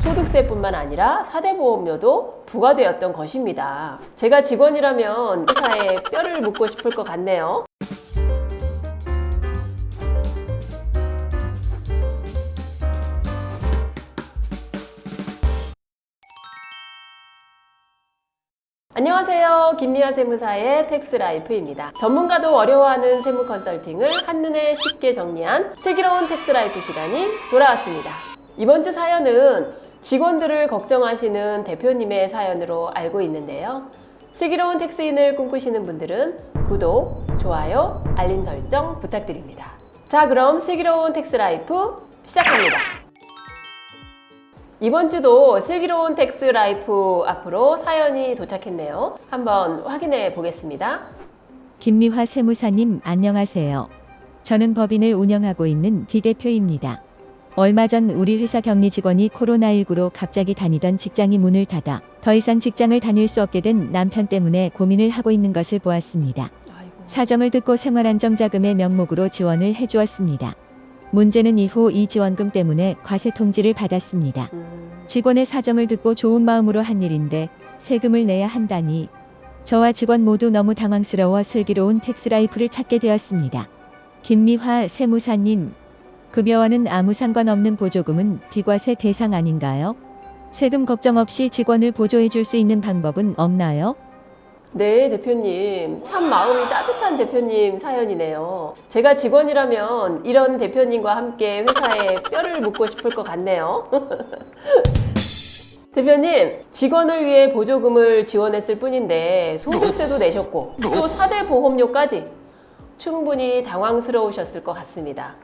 소득세뿐만 아니라 4대 보험료도 부과되었던 것입니다. 제가 직원이라면 회사에 뼈를 묻고 싶을 것 같네요. 안녕하세요. 김미아 세무사의 텍스라이프입니다. 전문가도 어려워하는 세무 컨설팅을 한눈에 쉽게 정리한 슬기로운 텍스라이프 시간이 돌아왔습니다. 이번 주 사연은 직원들을 걱정하시는 대표님의 사연으로 알고 있는데요. 슬기로운 텍스인을 꿈꾸시는 분들은 구독, 좋아요, 알림 설정 부탁드립니다. 자, 그럼 슬기로운 텍스라이프 시작합니다. 이번 주도 슬기로운 텍스라이프 앞으로 사연이 도착했네요. 한번 확인해 보겠습니다. 김미화 세무사님 안녕하세요. 저는 법인을 운영하고 있는 비대표입니다. 얼마 전 우리 회사 격리 직원이 코로나19로 갑자기 다니던 직장이 문을 닫아 더 이상 직장을 다닐 수 없게 된 남편 때문에 고민을 하고 있는 것을 보았습니다. 사정을 듣고 생활안정자금의 명목으로 지원을 해주었습니다. 문제는 이후 이 지원금 때문에 과세 통지를 받았습니다. 직원의 사정을 듣고 좋은 마음으로 한 일인데 세금을 내야 한다니 저와 직원 모두 너무 당황스러워 슬기로운 텍스라이프를 찾게 되었습니다. 김미화 세무사님, 급여와는 아무 상관없는 보조금은 비과세 대상 아닌가요? 세금 걱정 없이 직원을 보조해 줄 수 있는 방법은 없나요? 네, 대표님. 참 마음이 따뜻한 대표님 사연이네요. 제가 직원이라면 이런 대표님과 함께 회사에 뼈를 묻고 싶을 것 같네요. 대표님, 직원을 위해 보조금을 지원했을 뿐인데 소득세도 내셨고 또 4대 보험료까지 충분히 당황스러우셨을 것 같습니다.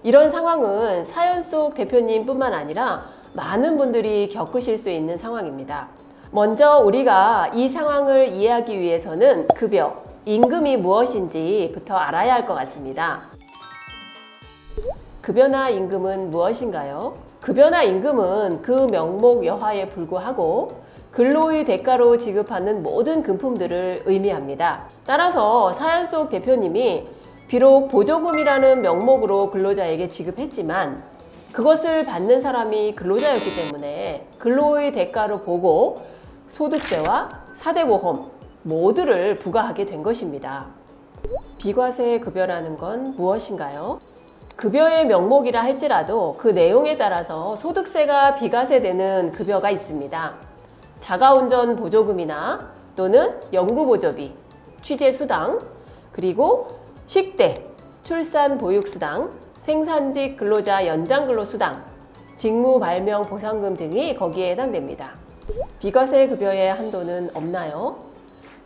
이런 상황은 사연 속 대표님뿐만 아니라 많은 분들이 겪으실 수 있는 상황입니다. 먼저 우리가 이 상황을 이해하기 위해서는 급여, 임금이 무엇인지부터 알아야 할 것 같습니다. 급여나 임금은 무엇인가요? 급여나 임금은 그 명목 여하에 불구하고 근로의 대가로 지급하는 모든 금품들을 의미합니다. 따라서 사연 속 대표님이 비록 보조금이라는 명목으로 근로자에게 지급했지만 그것을 받는 사람이 근로자였기 때문에 근로의 대가로 보고 소득세와 4대 보험 모두를 부과하게 된 것입니다. 비과세 급여라는 건 무엇인가요? 급여의 명목이라 할지라도 그 내용에 따라서 소득세가 비과세되는 급여가 있습니다. 자가운전 보조금이나 또는 연구보조비, 취재수당, 그리고 식대, 출산보육수당, 생산직 근로자 연장근로수당, 직무발명보상금 등이 거기에 해당됩니다. 비과세 급여의 한도는 없나요?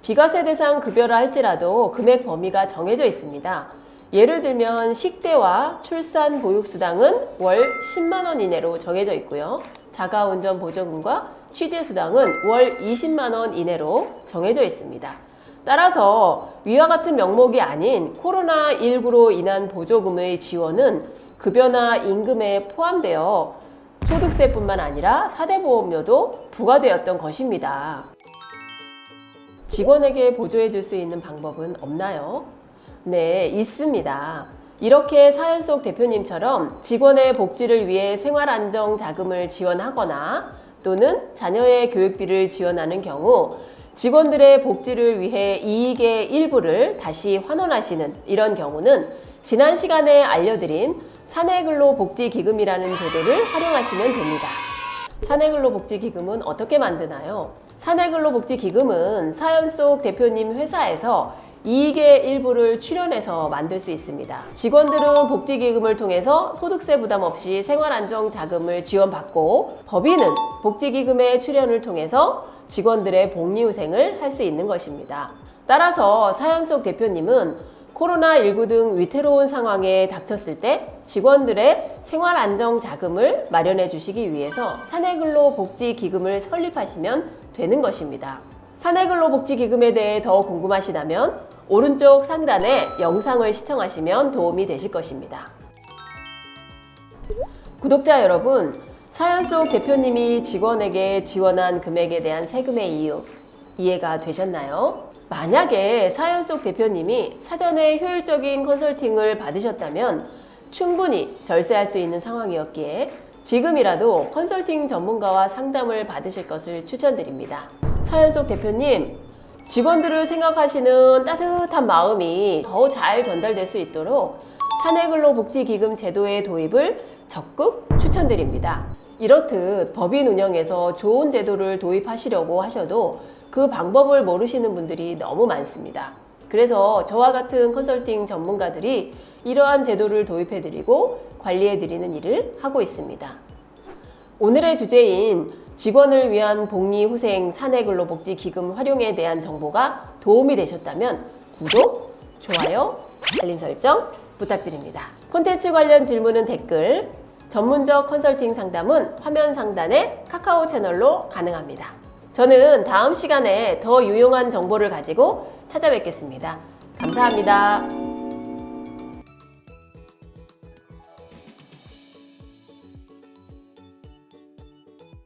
비과세 대상 급여라 할지라도 금액 범위가 정해져 있습니다. 예를 들면 식대와 출산보육수당은 월 10만 원 이내로 정해져 있고요. 자가운전 보조금과 취재수당은 월 20만 원 이내로 정해져 있습니다. 따라서 위와 같은 명목이 아닌 코로나19로 인한 보조금의 지원은 급여나 임금에 포함되어 소득세뿐만 아니라 4대 보험료도 부과되었던 것입니다. 직원에게 보조해 줄 수 있는 방법은 없나요? 네, 있습니다. 이렇게 사연 속 대표님처럼 직원의 복지를 위해 생활안정자금을 지원하거나 또는 자녀의 교육비를 지원하는 경우 직원들의 복지를 위해 이익의 일부를 다시 환원하시는 이런 경우는 지난 시간에 알려드린 사내근로복지기금이라는 제도를 활용하시면 됩니다. 사내근로복지기금은 어떻게 만드나요? 사내근로복지기금은 사연 속 대표님 회사에서 이익의 일부를 출연해서 만들 수 있습니다. 직원들은 복지기금을 통해서 소득세 부담 없이 생활안정자금을 지원받고 법인은 복지기금의 출연을 통해서 직원들의 복리후생을 할 수 있는 것입니다. 따라서 사연 속 대표님은 코로나19 등 위태로운 상황에 닥쳤을 때 직원들의 생활안정자금을 마련해 주시기 위해서 사내근로복지기금을 설립하시면 되는 것입니다. 사내근로복지기금에 대해 더 궁금하시다면 오른쪽 상단에 영상을 시청하시면 도움이 되실 것입니다. 구독자 여러분, 사연 속 대표님이 직원에게 지원한 금액에 대한 세금의 이유 이해가 되셨나요? 만약에 사연 속 대표님이 사전에 효율적인 컨설팅을 받으셨다면 충분히 절세할 수 있는 상황이었기에 지금이라도 컨설팅 전문가와 상담을 받으실 것을 추천드립니다. 사연 속 대표님, 직원들을 생각하시는 따뜻한 마음이 더 잘 전달될 수 있도록 사내근로복지기금 제도의 도입을 적극 추천드립니다. 이렇듯 법인 운영에서 좋은 제도를 도입하시려고 하셔도 그 방법을 모르시는 분들이 너무 많습니다. 그래서 저와 같은 컨설팅 전문가들이 이러한 제도를 도입해드리고 관리해드리는 일을 하고 있습니다. 오늘의 주제인 직원을 위한 복리후생 사내근로복지기금 활용에 대한 정보가 도움이 되셨다면 구독, 좋아요, 알림 설정 부탁드립니다. 콘텐츠 관련 질문은 댓글, 전문적 컨설팅 상담은 화면 상단의 카카오 채널로 가능합니다. 저는 다음 시간에 더 유용한 정보를 가지고 찾아뵙겠습니다. 감사합니다.